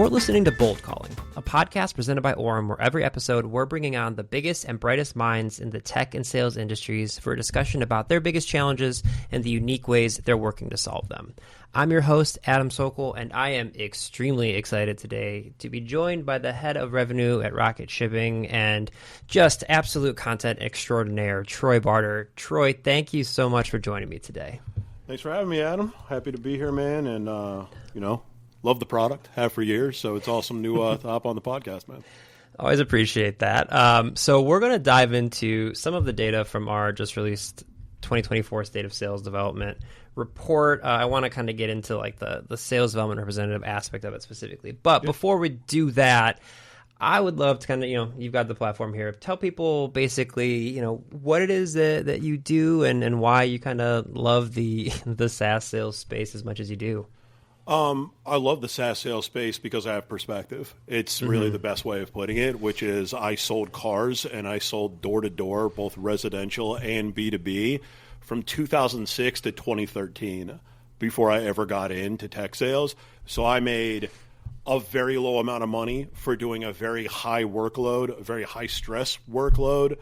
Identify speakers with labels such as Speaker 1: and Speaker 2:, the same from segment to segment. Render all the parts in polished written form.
Speaker 1: You're listening to Bold Calling, a podcast presented by Orem, where every episode we're bringing on the biggest and brightest minds in the tech and sales industries for a discussion about their biggest challenges and the unique ways they're working to solve them. I'm your host, Adam Sockel, and I am extremely excited today to be joined by the head of revenue at Rocket Shipping and just absolute content extraordinaire, Troy Barter. Troy, thank you so much for joining me today.
Speaker 2: Thanks for having me, Adam. Happy to be here, man, and, love the product, have for years, so it's awesome to hop on the podcast, man.
Speaker 1: Always appreciate that. So we're going to dive into some of the data from our just released 2024 State of Sales Development report. I want to kind of get into like the sales development representative aspect of it specifically. But before we do that, I would love to kind of, you've got the platform here. Tell people basically, what it is that you do and why you kind of love the SaaS sales space as much as you do.
Speaker 2: I love the SaaS sales space because I have perspective. It's really the best way of putting it, which is I sold cars and I sold door-to-door, both residential and B2B, from 2006 to 2013 before I ever got into tech sales. So I made a very low amount of money for doing a very high workload, a very high-stress workload,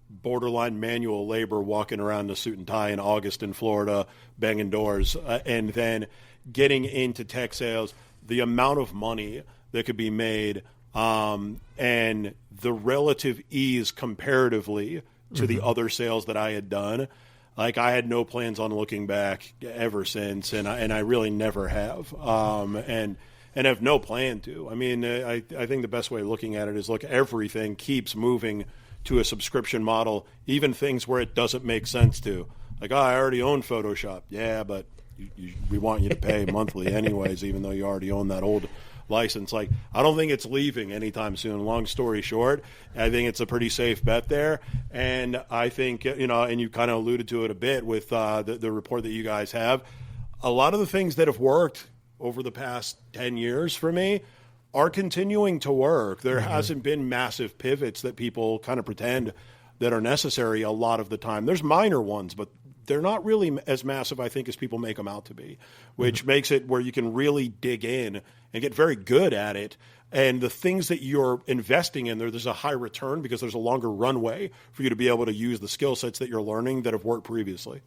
Speaker 2: borderline manual labor, walking around in a suit and tie in August in Florida, banging doors, and then getting into tech sales, the amount of money that could be made and the relative ease comparatively to the other sales that I had done. Like, I had no plans on looking back ever since, and I really never have, and have no plan to. I mean, I think the best way of looking at it is, look, everything keeps moving to a subscription model, even things where it doesn't make sense to. Like, I already own Photoshop. Yeah, but we want you to pay monthly anyways, even though you already own that old license. Like, I don't think it's leaving anytime soon. Long story short, I think it's a pretty safe bet there. And I think, and you kind of alluded to it a bit with the report that you guys have, a lot of the things that have worked over the past 10 years for me are continuing to work. There hasn't been massive pivots that people kind of pretend that are necessary a lot of the time. There's minor ones, but they're not really as massive, I think, as people make them out to be, which makes it where you can really dig in and get very good at it. And the things that you're investing in, there's a high return because there's a longer runway for you to be able to use the skill sets that you're learning that have worked previously.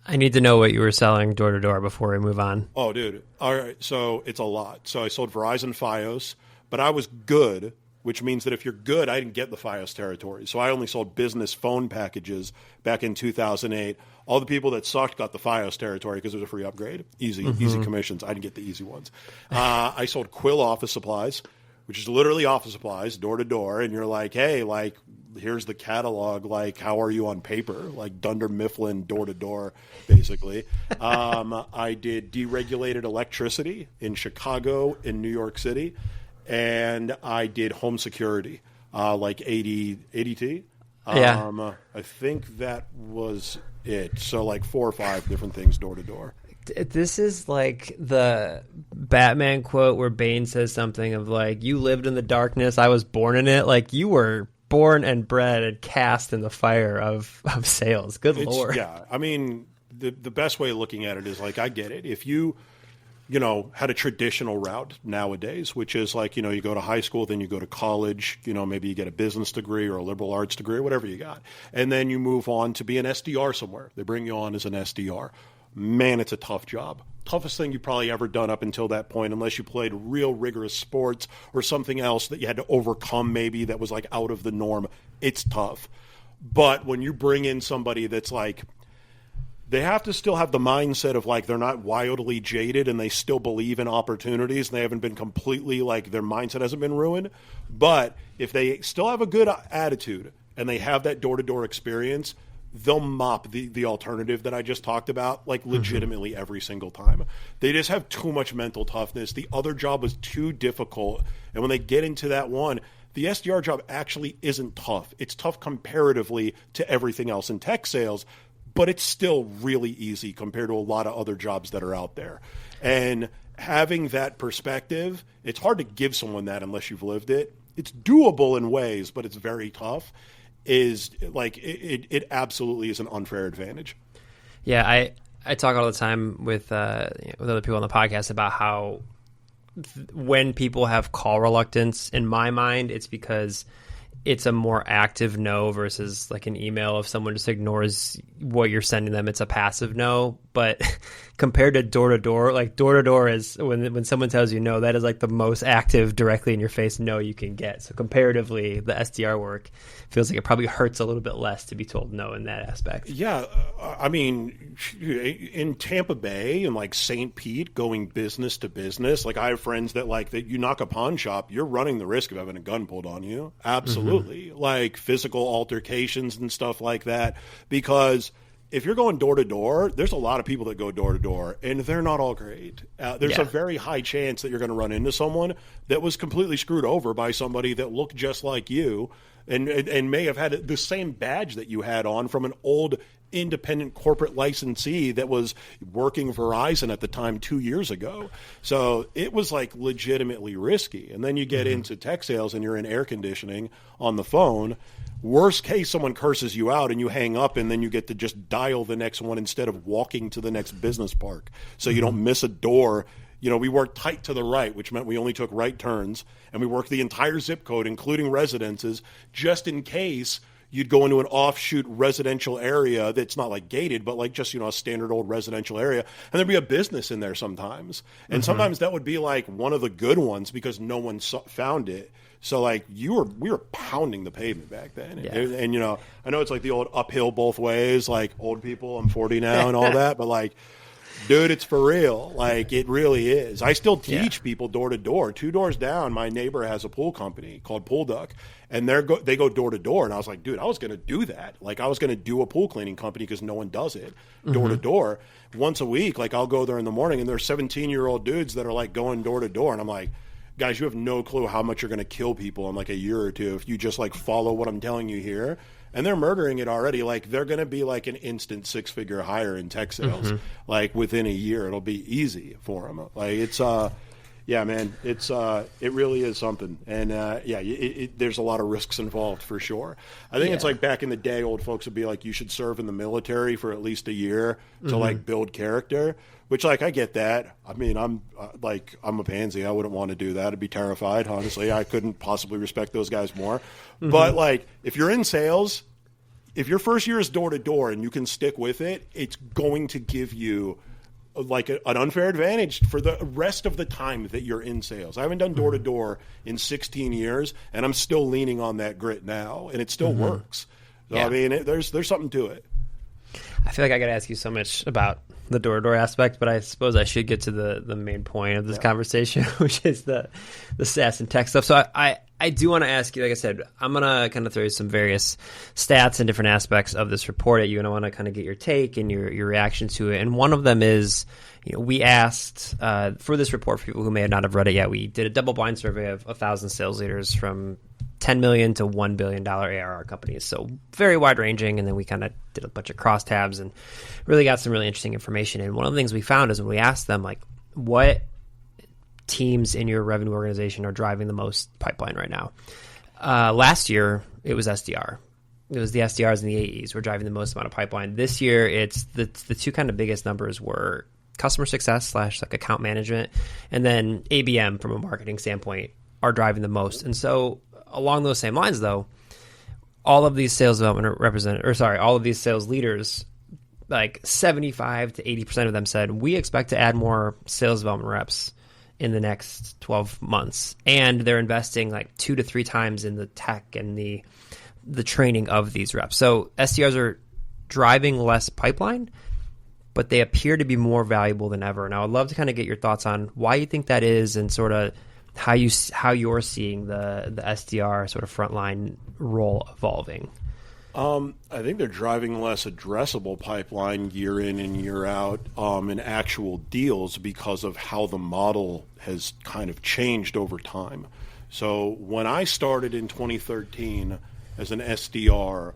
Speaker 1: I need to know what you were selling door to door before we move on.
Speaker 2: Oh, dude. All right. So it's a lot. So I sold Verizon Fios, but I was good, which means that if you're good, I didn't get the Fios territory. So I only sold business phone packages back in 2008. All the people that sucked got the Fios territory because it was a free upgrade. Easy commissions. I didn't get the easy ones. I sold Quill office supplies, which is literally office supplies, door to door. And you're like, hey, like, here's the catalog. Like, how are you on paper? Like Dunder Mifflin, door to door, basically. I did deregulated electricity in Chicago, in New York City. And I did home security, like ADT. I think that was it. So like 4 or 5 different things door to door.
Speaker 1: This is like the Batman quote where Bane says something of like, you lived in the darkness, I was born in it. Like, you were born and bred and cast in the fire of sales. Good Lord.
Speaker 2: Yeah. I mean, the best way of looking at it is like, I get it. If you had a traditional route nowadays, which is like, you go to high school, then you go to college, maybe you get a business degree or a liberal arts degree or whatever you got. And then you move on to be an SDR somewhere. They bring you on as an SDR. Man, it's a tough job. Toughest thing you've probably ever done up until that point, unless you played real rigorous sports or something else that you had to overcome maybe that was like out of the norm. It's tough. But when you bring in somebody that's like, they have to still have the mindset of like they're not wildly jaded and they still believe in opportunities and they haven't been completely like their mindset hasn't been ruined. But if they still have a good attitude and they have that door-to-door experience, they'll mop the alternative that I just talked about like legitimately every single time. They just have too much mental toughness. The other job was too difficult. And when they get into that one, the SDR job actually isn't tough. It's tough comparatively to everything else in tech sales, but it's still really easy compared to a lot of other jobs that are out there. And having that perspective, it's hard to give someone that unless you've lived it. It's doable in ways, but it's very tough. Is like it absolutely is an unfair advantage.
Speaker 1: Yeah, I talk all the time with other people on the podcast about how when people have call reluctance, in my mind, it's because it's a more active no versus like an email. If someone just ignores what you're sending them, it's a passive no. But compared to door-to-door, like door-to-door is when someone tells you no, that is like the most active, directly in your face no you can get. So comparatively, the SDR work feels like it probably hurts a little bit less to be told no in that aspect.
Speaker 2: Yeah. I mean, in Tampa Bay and like St. Pete, going business to business, like I have friends that like that you knock a pawn shop, you're running the risk of having a gun pulled on you. Absolutely. Like physical altercations and stuff like that. Because if you're going door to door, there's a lot of people that go door to door, and they're not all great. There's a very high chance that you're going to run into someone that was completely screwed over by somebody that looked just like you, and may have had the same badge that you had on from an old independent corporate licensee that was working Verizon at the time 2 years ago. So it was like legitimately risky. And then you get into tech sales and you're in air conditioning on the phone. Worst case, someone curses you out and you hang up, and then you get to just dial the next one instead of walking to the next business park. So you don't miss a door. You know, we worked tight to the right, which meant we only took right turns, and we worked the entire zip code, including residences, just in case you'd go into an offshoot residential area that's not like gated, but like just, you know, a standard old residential area. And there'd be a business in there sometimes. And sometimes that would be like one of the good ones because no one found it. So like we were pounding the pavement back then.
Speaker 1: Yeah.
Speaker 2: And, you know, I know it's like the old uphill both ways, like old people, I'm 40 now and all that, but like, dude, it's for real. Like, it really is. I still teach people door to door. 2 doors down, my neighbor has a pool company called Pool Duck, and they go door to door. And I was like, dude, I was going to do that. Like, I was going to do a pool cleaning company because no one does it door to door. Once a week, like, I'll go there in the morning, and there's 17-year-old dudes that are, like, going door to door. And I'm like, guys, you have no clue how much you're going to kill people in, like, a year or two if you just, like, follow what I'm telling you here. And they're murdering it already. Like, they're going to be like an instant 6-figure hire in tech sales. Like, within a year, it'll be easy for them. Like, it's, yeah, man, it's, it really is something. And, there's a lot of risks involved for sure. I think it's like back in the day, old folks would be like, you should serve in the military for at least a year to like build character, which like, I get that. I mean, I'm a pansy. I wouldn't want to do that. I'd be terrified. Honestly, I couldn't possibly respect those guys more. But like, if you're in sales, if your first year is door to door and you can stick with it, it's going to give you like an unfair advantage for the rest of the time that you're in sales. I haven't done door to door in 16 years, and I'm still leaning on that grit now, and it still works. So I mean, there's something to it.
Speaker 1: I feel like I got to ask you so much about the door-to-door aspect, but I suppose I should get to the main point of this conversation, which is the SaaS and tech stuff. So I do want to ask you, like I said, I'm going to kind of throw you some various stats and different aspects of this report at you, and I want to kind of get your take and your reaction to it. And one of them is, you know, we asked for this report, for people who may not have read it yet, we did a double-blind survey of 1,000 sales leaders from $10 million to $1 billion ARR companies. So very wide ranging. And then we kind of did a bunch of crosstabs and really got some really interesting information. And one of the things we found is when we asked them, like, what teams in your revenue organization are driving the most pipeline right now? Last year, it was SDR. It was the SDRs and the AEs were driving the most amount of pipeline. This year, it's the two kind of biggest numbers were customer success / like account management, and then ABM from a marketing standpoint are driving the most. And so along those same lines, though, all of these sales development all of these sales leaders, like 75 to 80% of them said, we expect to add more sales development reps in the next 12 months. And they're investing like 2 to 3 times in the tech and the training of these reps. So SDRs are driving less pipeline, but they appear to be more valuable than ever. And I would love to kind of get your thoughts on why you think that is, and sort of how you're seeing the SDR sort of frontline role evolving.
Speaker 2: I think they're driving less addressable pipeline year in and year out in actual deals because of how the model has kind of changed over time. So when I started in 2013 as an SDR,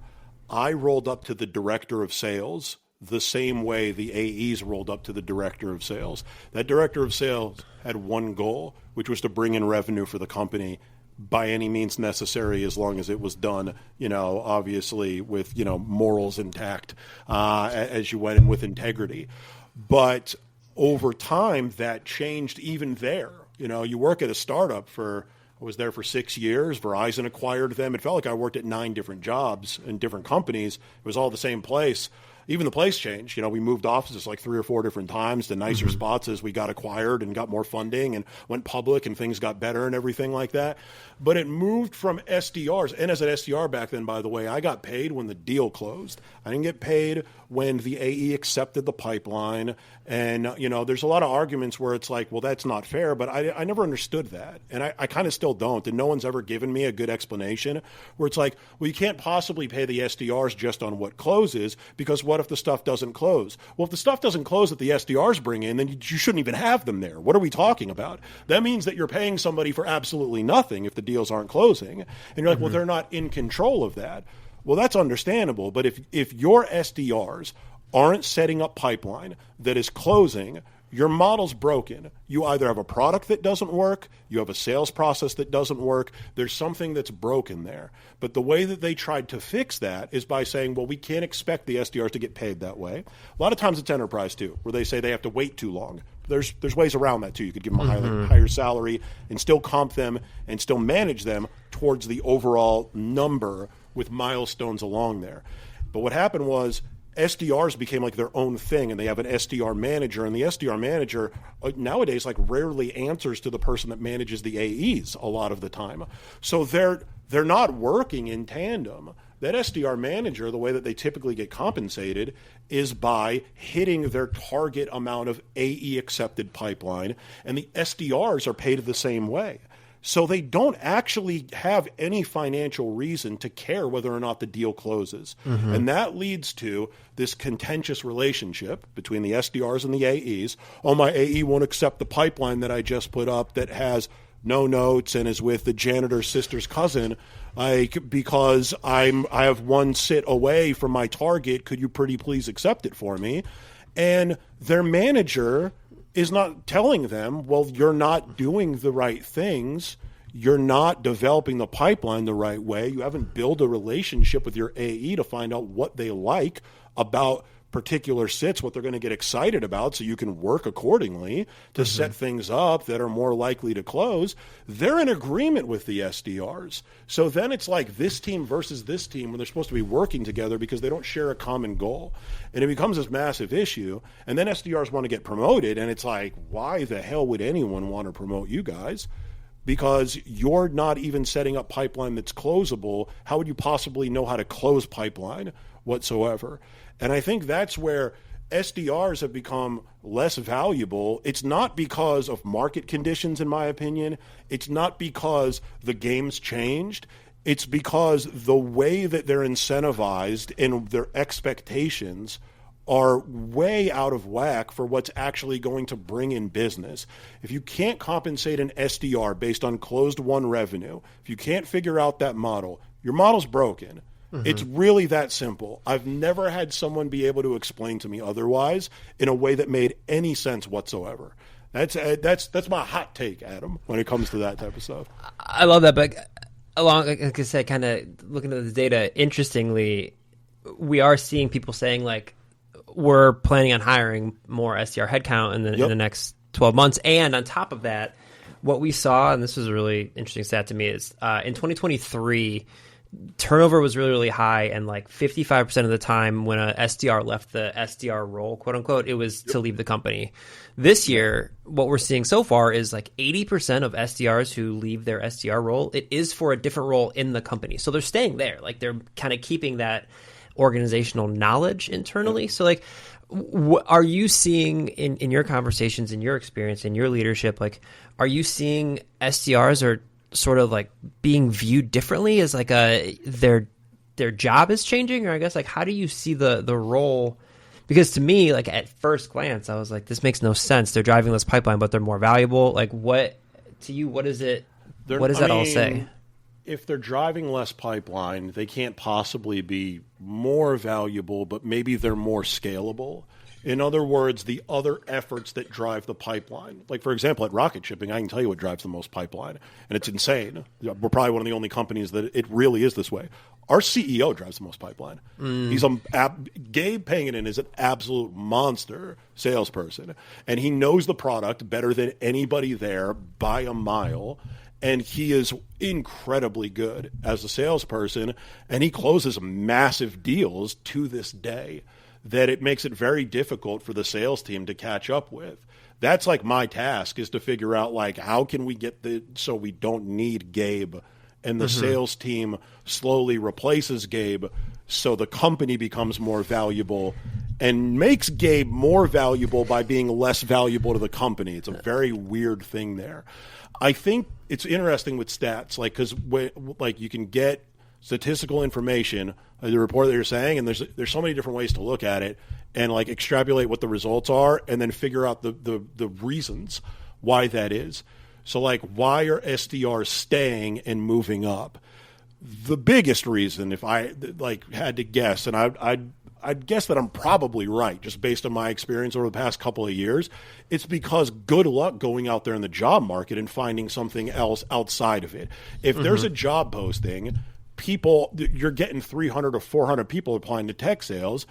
Speaker 2: I rolled up to the director of sales the same way the AEs rolled up to the director of sales. That director of sales had one goal, which was to bring in revenue for the company by any means necessary, as long as it was done, you know, obviously with, you know, morals intact, as you went in with integrity. But over time, that changed even there. You know, you work at a startup I was there for 6 years. Verizon acquired them. It felt like I worked at 9 different jobs in different companies. It was all the same place. Even the place changed. You know, we moved offices like 3 or 4 different times to nicer spots as we got acquired and got more funding and went public and things got better and everything like that. But it moved from SDRs. And as an SDR back then, by the way, I got paid when the deal closed. I didn't get paid when the AE accepted the pipeline. And, you know, there's a lot of arguments where it's like, well, that's not fair. But I never understood that. And I kind of still don't. And no one's ever given me a good explanation where it's like, well, you can't possibly pay the SDRs just on what closes, because what if the stuff doesn't close? Well, if the stuff doesn't close that the SDRs bring in, then you shouldn't even have them there. What are we talking about? That means that you're paying somebody for absolutely nothing if the deals aren't closing. And you're like, well, they're not in control of that. Well, that's understandable. But if your SDRs aren't setting up pipeline that is closing, your model's broken. You either have a product that doesn't work, you have a sales process that doesn't work, there's something that's broken there. But the way that they tried to fix that is by saying, well, we can't expect the SDRs to get paid that way. A lot of times it's enterprise too, where they say they have to wait too long. There's ways around that too. You could give them a higher salary and still comp them and still manage them towards the overall number with milestones along there. But what happened was SDRs became like their own thing, and they have an SDR manager, and the SDR manager nowadays like rarely answers to the person that manages the AEs a lot of the time. So they're not working in tandem. That SDR manager, the way that they typically get compensated is by hitting their target amount of AE accepted pipeline, and the SDRs are paid the same way. So they don't actually have any financial reason to care whether or not the deal closes. And that leads to this contentious relationship between the SDRs and the AEs. Oh, my AE won't accept the pipeline that I just put up that has no notes and is with the janitor's sister's cousin, because I have one sit away from my target. Could you pretty please accept it for me? And their manager is not telling them, well, you're not doing the right things. You're not developing the pipeline the right way. You haven't built a relationship with your AE to find out what they like about particular sits, what they're going to get excited about, so you can work accordingly to set things up that are more likely to close. They're in agreement with the SDRs. So then it's like this team versus this team when they're supposed to be working together because they don't share a common goal. And it becomes this massive issue. And then SDRs want to get promoted, and it's like, why the hell would anyone want to promote you guys? Because you're not even setting up pipeline that's closable. How would you possibly know how to close pipeline whatsoever? And I think that's where SDRs have become less valuable. It's not because of market conditions, in my opinion. It's not because the game's changed. It's because the way that they're incentivized and their expectations are way out of whack for what's actually going to bring in business. If you can't compensate an SDR based on closed won revenue, if you can't figure out that model, your model's broken. It's really that simple. I've never had someone be able to explain to me otherwise in a way that made any sense whatsoever. That's my hot take, Adam, when it comes to that type of stuff.
Speaker 1: I love that, but along, like I said, kind of looking at the data, interestingly, we are seeing people saying like, we're planning on hiring more SDR headcount in the next 12 months. And on top of that, what we saw, and this was a really interesting stat to me, is in 2023, turnover was really, really high. And like 55% of the time when a SDR left the SDR role, quote unquote, it was to leave the company. This year, what we're seeing so far is like 80% of SDRs who leave their SDR role, it is for a different role in the company. So they're staying there. Like they're kind of keeping that organizational knowledge internally. So like, are you seeing in your conversations, in your experience, in your leadership, like, are you seeing SDRs are sort of like being viewed differently as like their job is changing? Or I guess like, how do you see the role? Because to me, like at first glance, I was like, this makes no sense. They're driving this pipeline, but they're more valuable. Like what to you, what is it? What does that all say?
Speaker 2: If they're driving less pipeline, they can't possibly be more valuable, but maybe they're more scalable. In other words, the other efforts that drive the pipeline. Like, for example, at Rocket Shipping, I can tell you what drives the most pipeline, and it's insane. We're probably one of the only companies that it really is this way. Our CEO drives the most pipeline. He's Gabe Panganin is an absolute monster salesperson, and he knows the product better than anybody there by a mile. And he is incredibly good as a salesperson, and he closes massive deals to this day that it makes it very difficult for the sales team to catch up with. That's like my task, is to figure out like how can we get so we don't need Gabe, and the sales team slowly replaces Gabe so the company becomes more valuable and makes Gabe more valuable by being less valuable to the company. It's a very weird thing there. I think it's interesting with stats, like, because like you can get statistical information, the report that you're saying, and there's so many different ways to look at it and like extrapolate what the results are, and then figure out the reasons why that is. So like, why are SDRs staying and moving up? The biggest reason, if I like had to guess, and I'd guess that I'm probably right, just based on my experience over the past couple of years, it's because good luck going out there in the job market and finding something else outside of it. If there's a job posting, you're getting 300 or 400 people applying to tech sales,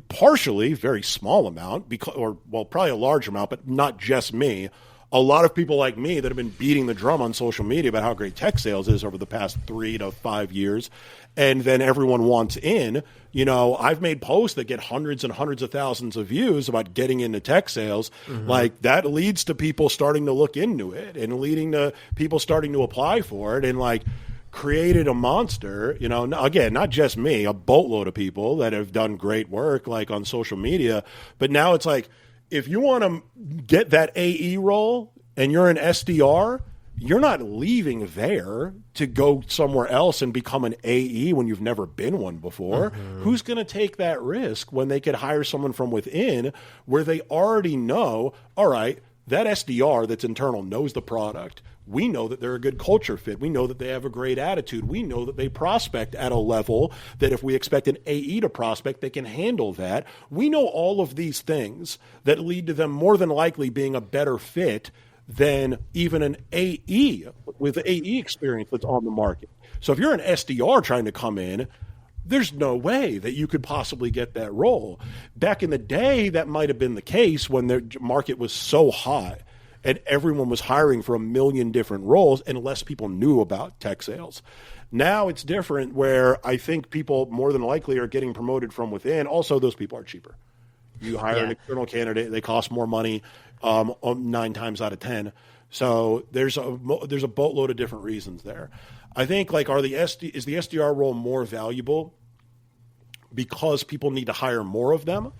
Speaker 2: partially, very small amount, probably a large amount, but not just me. A lot of people like me that have been beating the drum on social media about how great tech sales is over the past 3 to 5 years. And then everyone wants in. You know, I've made posts that get hundreds and hundreds of thousands of views about getting into tech sales. Like, that leads to people starting to look into it and leading to people starting to apply for it, and like created a monster, you know, again, not just me, a boatload of people that have done great work like on social media. But now it's like, if you want to get that AE role and you're an SDR, you're not leaving there to go somewhere else and become an AE when you've never been one before. Who's going to take that risk when they could hire someone from within where they already know, all right, that SDR that's internal knows the product. We know that they're a good culture fit. We know that they have a great attitude. We know that they prospect at a level that if we expect an AE to prospect, they can handle that. We know all of these things that lead to them more than likely being a better fit than even an AE with AE experience that's on the market. So if you're an SDR trying to come in, there's no way that you could possibly get that role. Back in the day, that might have been the case when the market was so hot and everyone was hiring for a million different roles and less people knew about tech sales. Now it's different, where I think people more than likely are getting promoted from within. Also, those people are cheaper. You hire an external candidate, they cost more money 9 times out of 10. So there's a boatload of different reasons there. I think, like, is the SDR role more valuable because people need to hire more of them?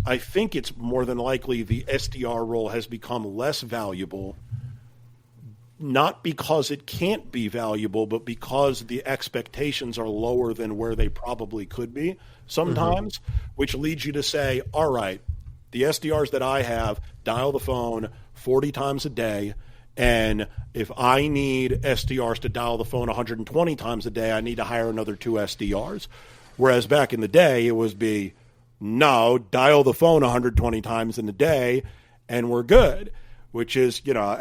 Speaker 2: I think it's more than likely the SDR role has become less valuable, not because it can't be valuable, but because the expectations are lower than where they probably could be sometimes, which leads you to say, all right, the SDRs that I have dial the phone 40 times a day, and if I need SDRs to dial the phone 120 times a day, I need to hire another 2 SDRs. Whereas back in the day, it was no, dial the phone 120 times in a day and we're good, which is, not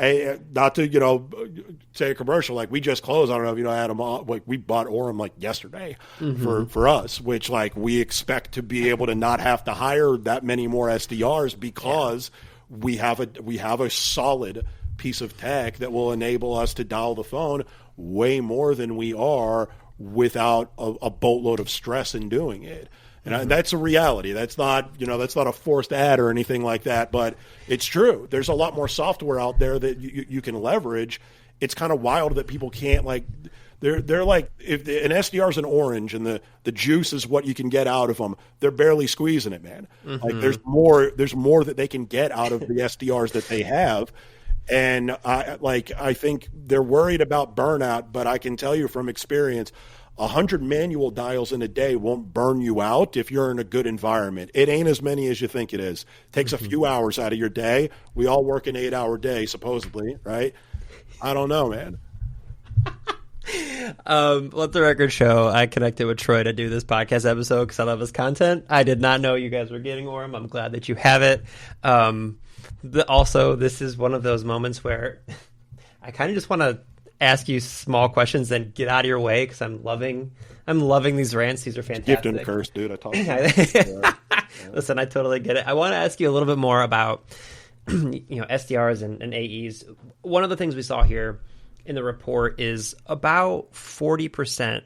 Speaker 2: to, say a commercial, like we just closed. I don't know if you know, Adam, like we bought Orem like yesterday for us, which like we expect to be able to not have to hire that many more SDRs because we have a solid piece of tech that will enable us to dial the phone way more than we are without a boatload of stress in doing it. And that's a reality. That's not a forced ad or anything like that, but it's true. There's a lot more software out there that you can leverage. It's kind of wild that people can't, like, they're like, if an SDR is an orange and the juice is what you can get out of them, they're barely squeezing it, man. Like there's more that they can get out of the SDRs that they have. And I think they're worried about burnout, but I can tell you from experience, 100 manual dials in a day won't burn you out if you're in a good environment. It ain't as many as you think it is. It takes a few hours out of your day. We all work an 8-hour day, supposedly, right? I don't know, man.
Speaker 1: Let the record show, I connected with Troy to do this podcast episode because I love his content. I did not know you guys were getting Orem. I'm glad that you have it. Also, this is one of those moments where I kind of just want to ask you small questions and get out of your way because I'm loving these rants. These are fantastic.
Speaker 2: Gift and curse, dude. I talk about
Speaker 1: Listen, I totally get it. I want to ask you a little bit more about SDRs and AEs. One of the things we saw here in the report is about 40%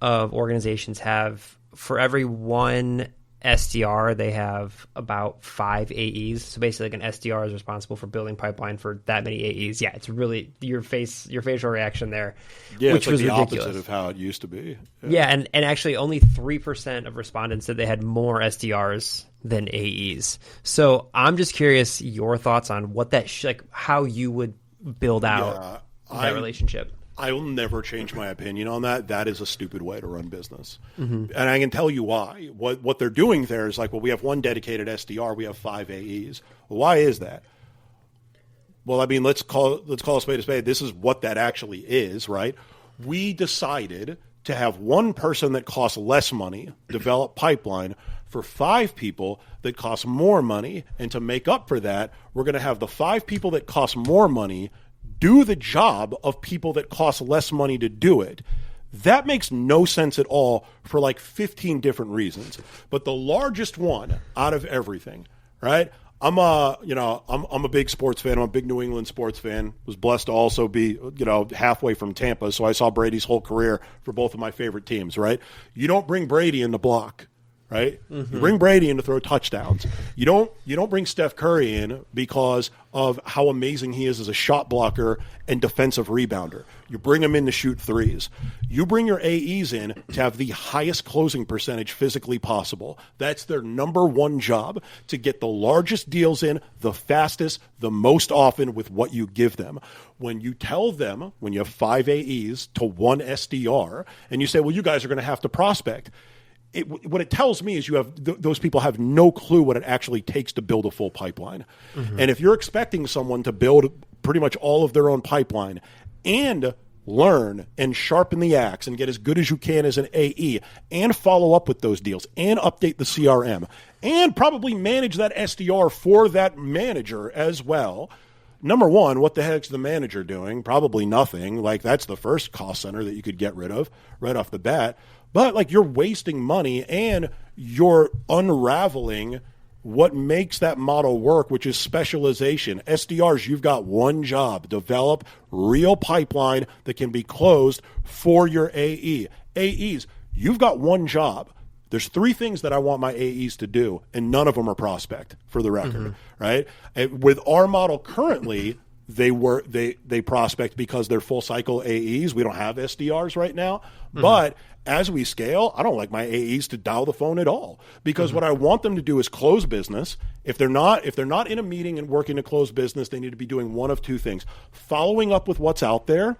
Speaker 1: of organizations have, for every one SDR, they have about 5 AEs. So basically, like an SDR is responsible for building pipeline for that many AEs. Yeah, it's really your facial reaction there,
Speaker 2: yeah,
Speaker 1: which
Speaker 2: it's like
Speaker 1: was
Speaker 2: the
Speaker 1: ridiculous.
Speaker 2: opposite of how it used to be.
Speaker 1: Yeah, and actually only 3% of respondents said they had more SDRs than AEs. So I'm just curious your thoughts on what that how you would build out that relationship.
Speaker 2: I will never change my opinion on that. That is a stupid way to run business. And I can tell you why. What they're doing there is like, well, we have one dedicated SDR, we have 5 AEs. Well, why is that? Well, I mean, let's call a spade a spade. This is what that actually is, right? We decided to have one person that costs less money develop pipeline for 5 people that cost more money. And to make up for that, we're going to have the 5 people that cost more money do the job of people that cost less money to do it. That makes no sense at all for like 15 different reasons. But the largest one out of everything, right? I'm a big sports fan. I'm a big New England sports fan. Was blessed to also be, halfway from Tampa. So I saw Brady's whole career for both of my favorite teams, right? You don't bring Brady in to block, right? You bring Brady in to throw touchdowns. You don't bring Steph Curry in because of how amazing he is as a shot blocker and defensive rebounder. You bring him in to shoot threes. You bring your AEs in to have the highest closing percentage physically possible. That's their number one job, to get the largest deals in the fastest, the most often with what you give them. When you tell them, when you have 5 AEs to 1 SDR, and you say, well, you guys are going to have to prospect, what it tells me is you have those people have no clue what it actually takes to build a full pipeline. And if you're expecting someone to build pretty much all of their own pipeline and learn and sharpen the axe and get as good as you can as an AE and follow up with those deals and update the CRM and probably manage that SDR for that manager as well, number one, what the heck's the manager doing? Probably nothing. Like, that's the first cost center that you could get rid of right off the bat. But like, you're wasting money and you're unraveling what makes that model work, which is specialization. SDRs, you've got one job: develop real pipeline that can be closed for your AE. AEs, you've got one job. There's 3 things that I want my AEs to do, and none of them are prospect, for the record, right? And with our model currently, they prospect because they're full cycle AEs. We don't have SDRs right now, but as we scale, I don't like my AEs to dial the phone at all, because what I want them to do is close business. If they're not in a meeting and working to close business, they need to be doing one of 2 things: following up with what's out there,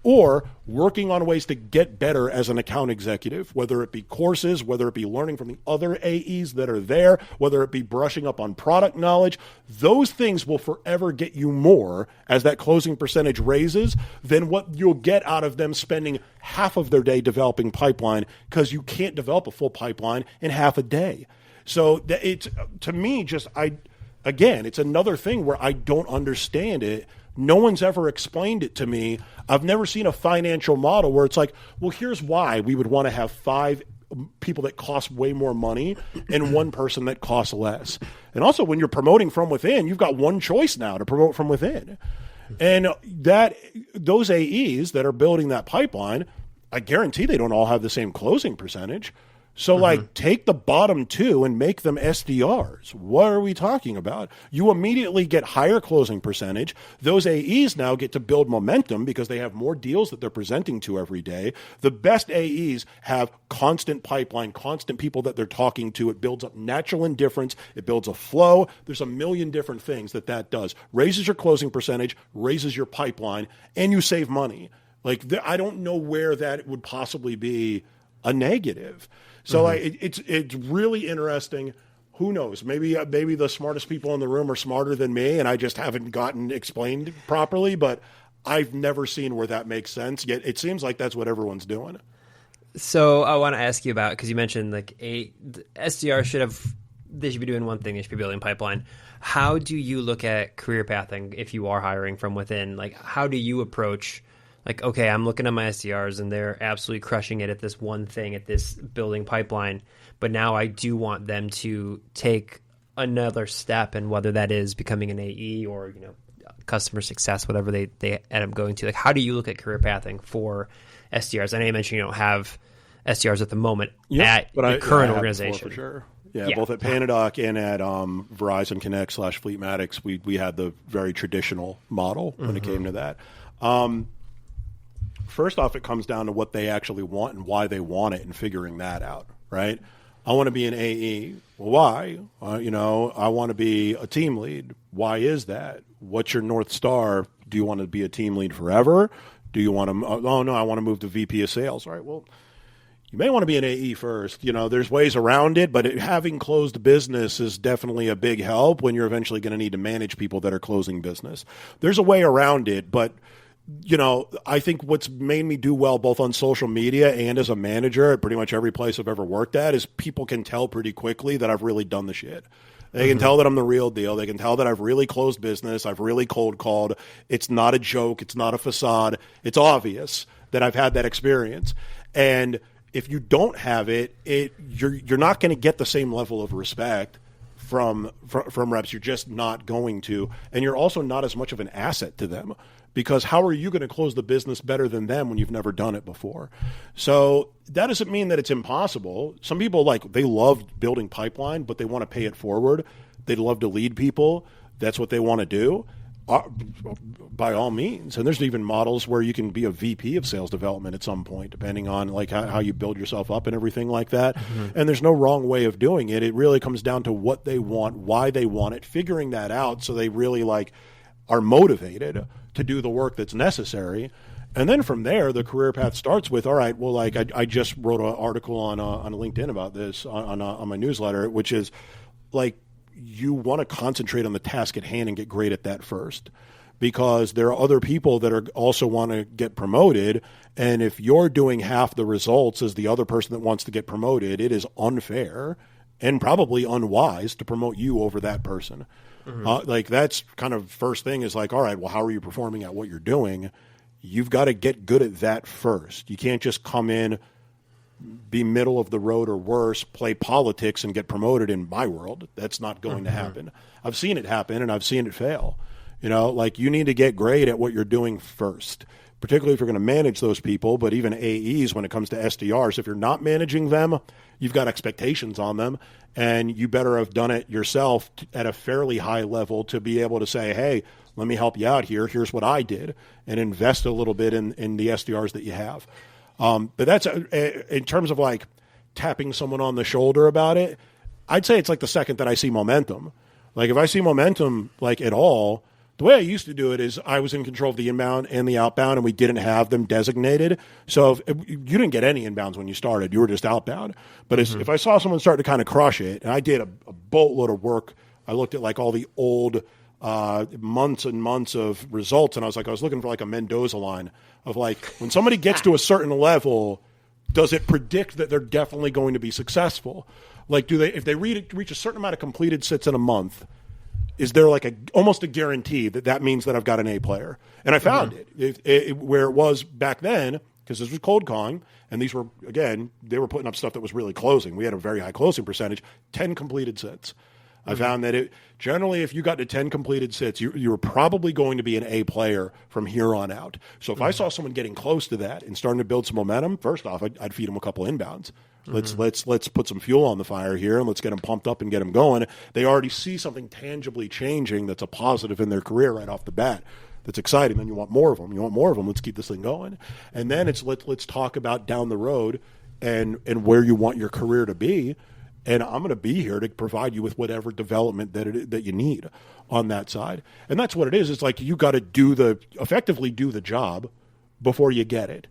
Speaker 2: or working on ways to get better as an account executive, whether it be courses, whether it be learning from the other AEs that are there, whether it be brushing up on product knowledge. Those things will forever get you more as that closing percentage raises than what you'll get out of them spending half of their day developing pipeline, because you can't develop a full pipeline in half a day. So it's, to me, it's another thing where I don't understand it. No one's ever explained it to me. I've never seen a financial model where it's like, well, here's why we would want to have 5 people that cost way more money and 1 person that costs less. And also, when you're promoting from within, you've got one choice now to promote from within. And those AEs that are building that pipeline, I guarantee they don't all have the same closing percentage. So, take the bottom 2 and make them SDRs. What are we talking about? You immediately get higher closing percentage. Those AEs now get to build momentum because they have more deals that they're presenting to every day. The best AEs have constant pipeline, constant people that they're talking to. It builds up natural indifference. It builds a flow. There's a million different things that does. Raises your closing percentage, raises your pipeline, and you save money. I don't know where that would possibly be a negative. So it's really interesting. Who knows? Maybe the smartest people in the room are smarter than me, and I just haven't gotten explained properly. But I've never seen where that makes sense, yet it seems like that's what everyone's doing.
Speaker 1: So I want to ask you about, because you mentioned like SDR they should be doing one thing, they should be building pipeline. How do you look at career pathing if you are hiring from within? Like, how do you approach, like, okay, I'm looking at my SDRs and they're absolutely crushing it at this one thing, at this building pipeline, but now I do want them to take another step, and whether that is becoming an AE or, customer success, whatever they end up going to. Like, how do you look at career pathing for SDRs? I know you mentioned you don't have SDRs at the moment at your current organization.
Speaker 2: For sure. Yeah, both at Panadoc and at Verizon Connect / Fleetmatics, we had the very traditional model when it came to that. First off, it comes down to what they actually want and why they want it and figuring that out, right? I want to be an AE. Well, why? I want to be a team lead. Why is that? What's your North Star? Do you want to be a team lead forever? Do you want to, oh, no, I want to move to VP of sales. All right, well, you may want to be an AE first. There's ways around it, but having closed business is definitely a big help when you're eventually going to need to manage people that are closing business. There's a way around it, but I think what's made me do well both on social media and as a manager at pretty much every place I've ever worked at is people can tell pretty quickly that I've really done the shit. They can tell that I'm the real deal. They can tell that I've really closed business. I've really cold called. It's not a joke. It's not a facade. It's obvious that I've had that experience. And if you don't have it, you're not going to get the same level of respect from reps. You're just not going to. And you're also not as much of an asset to them, because how are you going to close the business better than them when you've never done it before? So that doesn't mean that it's impossible. Some people, they love building pipeline, but they want to pay it forward. They'd love to lead people. That's what they want to do. By all means. And there's even models where you can be a VP of sales development at some point, depending on how you build yourself up and everything like that. And there's no wrong way of doing it. It really comes down to what they want, why they want it, figuring that out so they really are motivated to do the work that's necessary. And then from there, the career path starts with, all right, well, I just wrote an article on LinkedIn about this on my newsletter, which is you want to concentrate on the task at hand and get great at that first, because there are other people that are also want to get promoted. And if you're doing half the results as the other person that wants to get promoted, it is unfair and probably unwise to promote you over that person. That's kind of first thing is all right, well, how are you performing at what you're doing? You've got to get good at that first. You can't just come in, be middle of the road or worse, play politics and get promoted in my world. That's not going to happen. I've seen it happen and I've seen it fail. You need to get great at what you're doing first, particularly if you're going to manage those people. But even AEs, when it comes to SDRs, if you're not managing them, you've got expectations on them, and you better have done it yourself at a fairly high level to be able to say, hey, let me help you out here. Here's what I did, and invest a little bit in the SDRs that you have. But that's in terms of tapping someone on the shoulder about it. I'd say it's the second that I see momentum. If I see momentum at all, the way I used to do it is I was in control of the inbound and the outbound, and we didn't have them designated. So if you didn't get any inbounds when you started. You were just outbound. But if I saw someone start to kind of crush it, and I did a boatload of work, I looked at all the old months and months of results, and I was looking for a Mendoza line of when somebody gets to a certain level, does it predict that they're definitely going to be successful? If they reach a certain amount of completed sits in a month, is there almost a guarantee that means that I've got an A player? And I found it where it was back then, because this was cold calling, and these were, again, they were putting up stuff that was really closing. We had a very high closing percentage, 10 completed sits. I found that generally, if you got to 10 completed sits, you were probably going to be an A player from here on out. So if I saw someone getting close to that and starting to build some momentum, first off, I'd feed them a couple inbounds. Let's put some fuel on the fire here, and let's get them pumped up and get them going. They already see something tangibly changing that's a positive in their career right off the bat. That's exciting. Then you want more of them. Let's keep this thing going. And then let's talk about down the road and where you want your career to be. And I'm going to be here to provide you with whatever development that you need on that side. And that's what it is. It's you got to effectively do the job before you get it.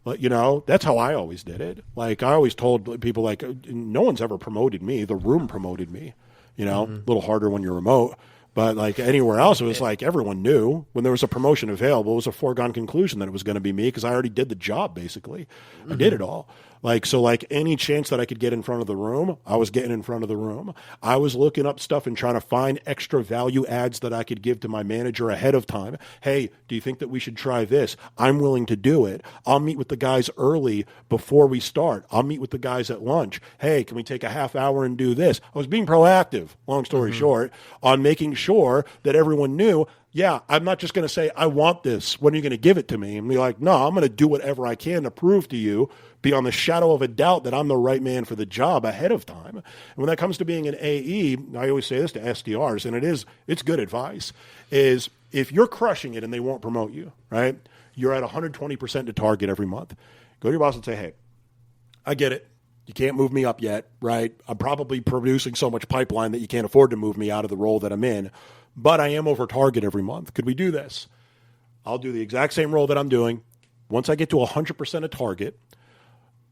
Speaker 2: That's how I always did it. I always told people, no one's ever promoted me. The room promoted me, a little harder when you're remote. But like anywhere else, it was like everyone knew when there was a promotion available, it was a foregone conclusion that it was going to be me because I already did the job, basically. I did it all. Like, so like any chance that I could get in front of the room, I was getting in front of the room. I was looking up stuff and trying to find extra value adds that I could give to my manager ahead of time. Hey, do you think that we should try this? I'm willing to do it. I'll meet with the guys early before we start. I'll meet with the guys at lunch. Hey, can we take a half hour and do this? I was being proactive, long story short, on making sure that everyone knew, yeah, I'm not just going to say, I want this. When are you going to give it to me? And be like, no, I'm going to do whatever I can to prove to you, beyond the shadow of a doubt, that I'm the right man for the job ahead of time. And when that comes to being an AE, I always say this to SDRs, and it's good advice, is if you're crushing it and they won't promote you, right? You're at 120% to target every month. Go to your boss and say, hey, I get it. You can't move me up yet, right? I'm probably producing so much pipeline that you can't afford to move me out of the role that I'm in, but I am over target every month. Could we do this? I'll do the exact same role that I'm doing. Once I get to 100% of target,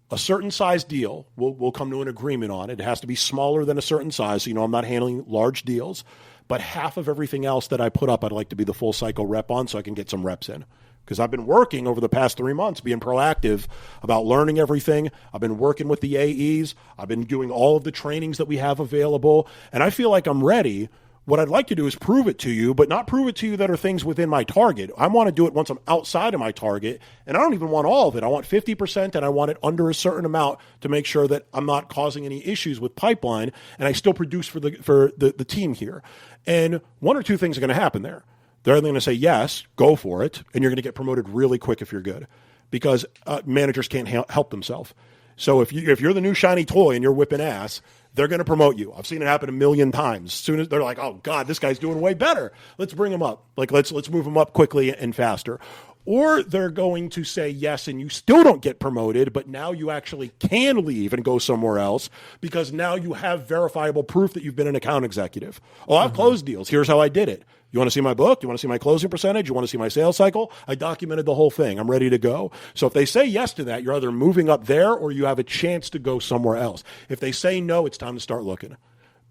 Speaker 2: a certain size deal, we'll come to an agreement on it. It has to be smaller than a certain size. So, I'm not handling large deals, but half of everything else that I put up, I'd like to be the full cycle rep on so I can get some reps in. Because I've been working over the past 3 months, being proactive about learning everything. I've been working with the AEs. I've been doing all of the trainings that we have available. And I feel like I'm ready. What I'd like to do is prove it to you, but not prove it to you that are things within my target. I want to do it once I'm outside of my target, and I don't even want all of it. I want 50%, and I want it under a certain amount to make sure that I'm not causing any issues with pipeline, and I still produce for the team here. And one or two things are going to happen there. They're going to say, yes, go for it, and you're going to get promoted really quick if you're good, because managers can't help themselves. So if you're the new shiny toy and you're whipping ass, they're going to promote you. I've seen it happen a million times. As soon as they're like, oh, God, this guy's doing way better. Let's bring him up. Like, let's move him up quickly and faster. Or they're going to say yes, and you still don't get promoted, but now you actually can leave and go somewhere else because now you have verifiable proof that you've been an account executive. Oh, I've closed deals. Here's how I did it. You want to see my book? You want to see my closing percentage? You want to see my sales cycle? I documented the whole thing. I'm ready to go. So if they say yes to that, you're either moving up there or you have a chance to go somewhere else. If they say no, it's time to start looking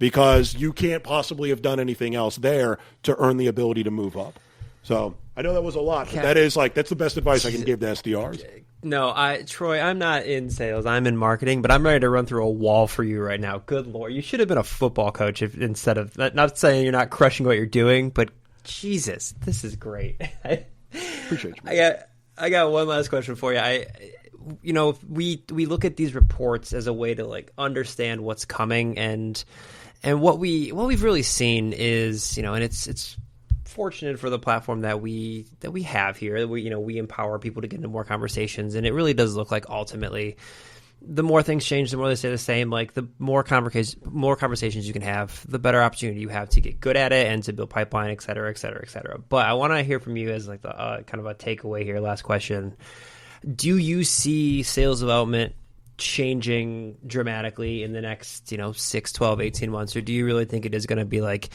Speaker 2: because you can't possibly have done anything else there to earn the ability to move up. So I know that was a lot, but that's the best advice I can give to SDRs.
Speaker 1: No, Troy, I'm not in sales. I'm in marketing, but I'm ready to run through a wall for you right now. Good Lord. You should have been a football coach instead of, not saying you're not crushing what you're doing, but Jesus, this is great.
Speaker 2: Appreciate you.
Speaker 1: I got one last question for you. We look at these reports as a way to like understand what's coming and what we've really seen is, and it's fortunate for the platform that we have here. We empower people to get into more conversations, and it really does look like ultimately the more things change, the more they stay the same. Like the more conversations you can have, the better opportunity you have to get good at it and to build pipeline, et cetera, et cetera, et cetera. But I want to hear from you as like the kind of a takeaway here. Last question: do you see sales development changing dramatically in the next 6, 12, 18 months, or do you really think it is going to be like,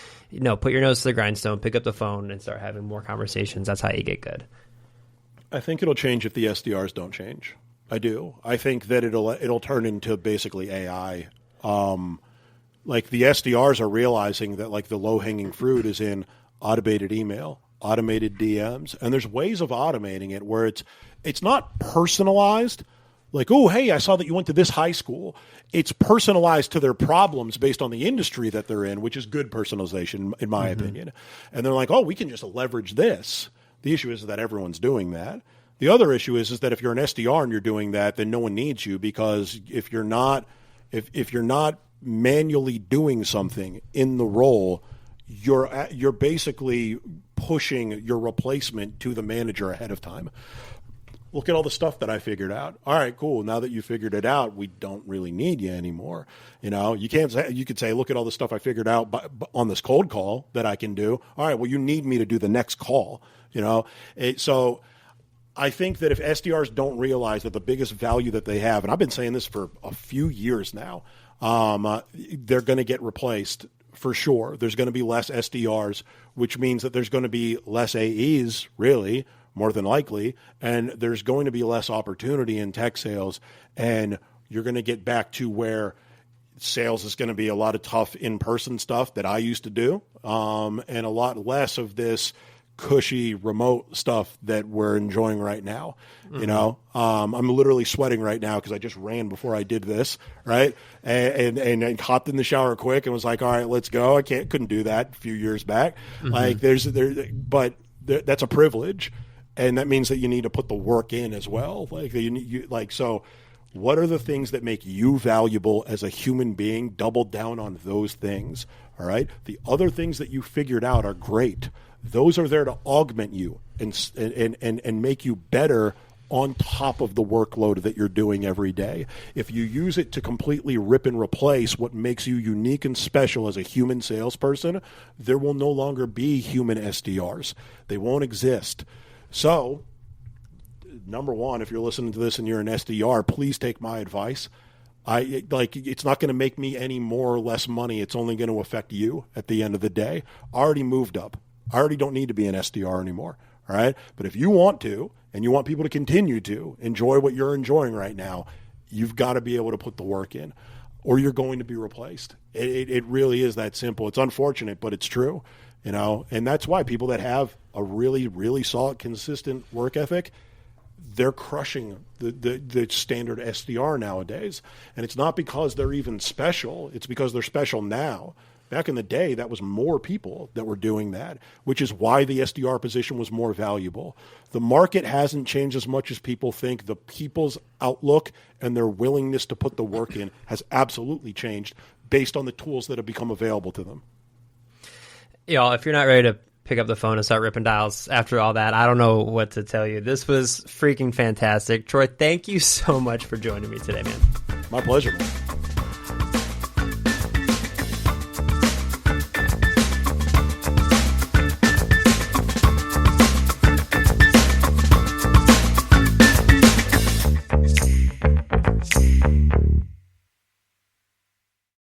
Speaker 1: put your nose to the grindstone, pick up the phone and start having more conversations? That's how you get good.
Speaker 2: I think it'll change if the SDRs don't change. I do. I think that it'll turn into basically AI. Like the SDRs are realizing that like the low-hanging fruit is in automated email, automated DMs, and there's ways of automating it where it's not personalized. Like, oh, hey, I saw that you went to this high school. It's personalized to their problems based on the industry that they're in, which is good personalization, in my opinion. And they're like, oh, we can just leverage this. The issue is that everyone's doing that. The other issue is that if you're an SDR and you're doing that, then no one needs you because if you're not manually doing something in the role, you're basically pushing your replacement to the manager ahead of time. Look at all the stuff that I figured out. All right, cool. Now that you figured it out, we don't really need you anymore. You can't say, you could say, look at all the stuff I figured out on this cold call that I can do. All right, well, you need me to do the next call, So I think that if SDRs don't realize that the biggest value that they have, and I've been saying this for a few years now, they're going to get replaced for sure. There's going to be less SDRs, which means that there's going to be less AEs, really, more than likely, and there's going to be less opportunity in tech sales, and you're going to get back to where sales is going to be a lot of tough in-person stuff that I used to do, and a lot less of this cushy remote stuff that we're enjoying right now. You know, I'm literally sweating right now because I just ran before I did this, right? And hopped in the shower quick and was like, all right, let's go. Couldn't do that a few years back. Like but that's a privilege, and that means that you need to put the work in as well. So what are the things that make you valuable as a human being? Double down on those things. All right. The other things that you figured out are great. Those are there to augment you and make you better on top of the workload that you're doing every day. If you use it to completely rip and replace what makes you unique and special as a human salesperson, there will no longer be human SDRs. They won't exist. So, number one, if you're listening to this and you're an SDR, please take my advice. It's not going to make me any more or less money. It's only going to affect you at the end of the day. I already moved up. I already don't need to be an SDR anymore. All right. But if you want to, and you want people to continue to enjoy what you're enjoying right now, you've got to be able to put the work in, or you're going to be replaced. It really is that simple. It's unfortunate, but it's true, you know, and that's why people that have a really, really solid, consistent work ethic, they're crushing the standard SDR nowadays. And it's not because they're even special. It's because they're special now. Back in the day, that was more people that were doing that, which is why the SDR position was more valuable. The market hasn't changed as much as people think. The people's outlook and their willingness to put the work in has absolutely changed based on the tools that have become available to them.
Speaker 1: Y'all, if you're not ready to pick up the phone and start ripping dials after all that, I don't know what to tell you. This was freaking fantastic. Troy, thank you so much for joining me today, man.
Speaker 2: My pleasure, man.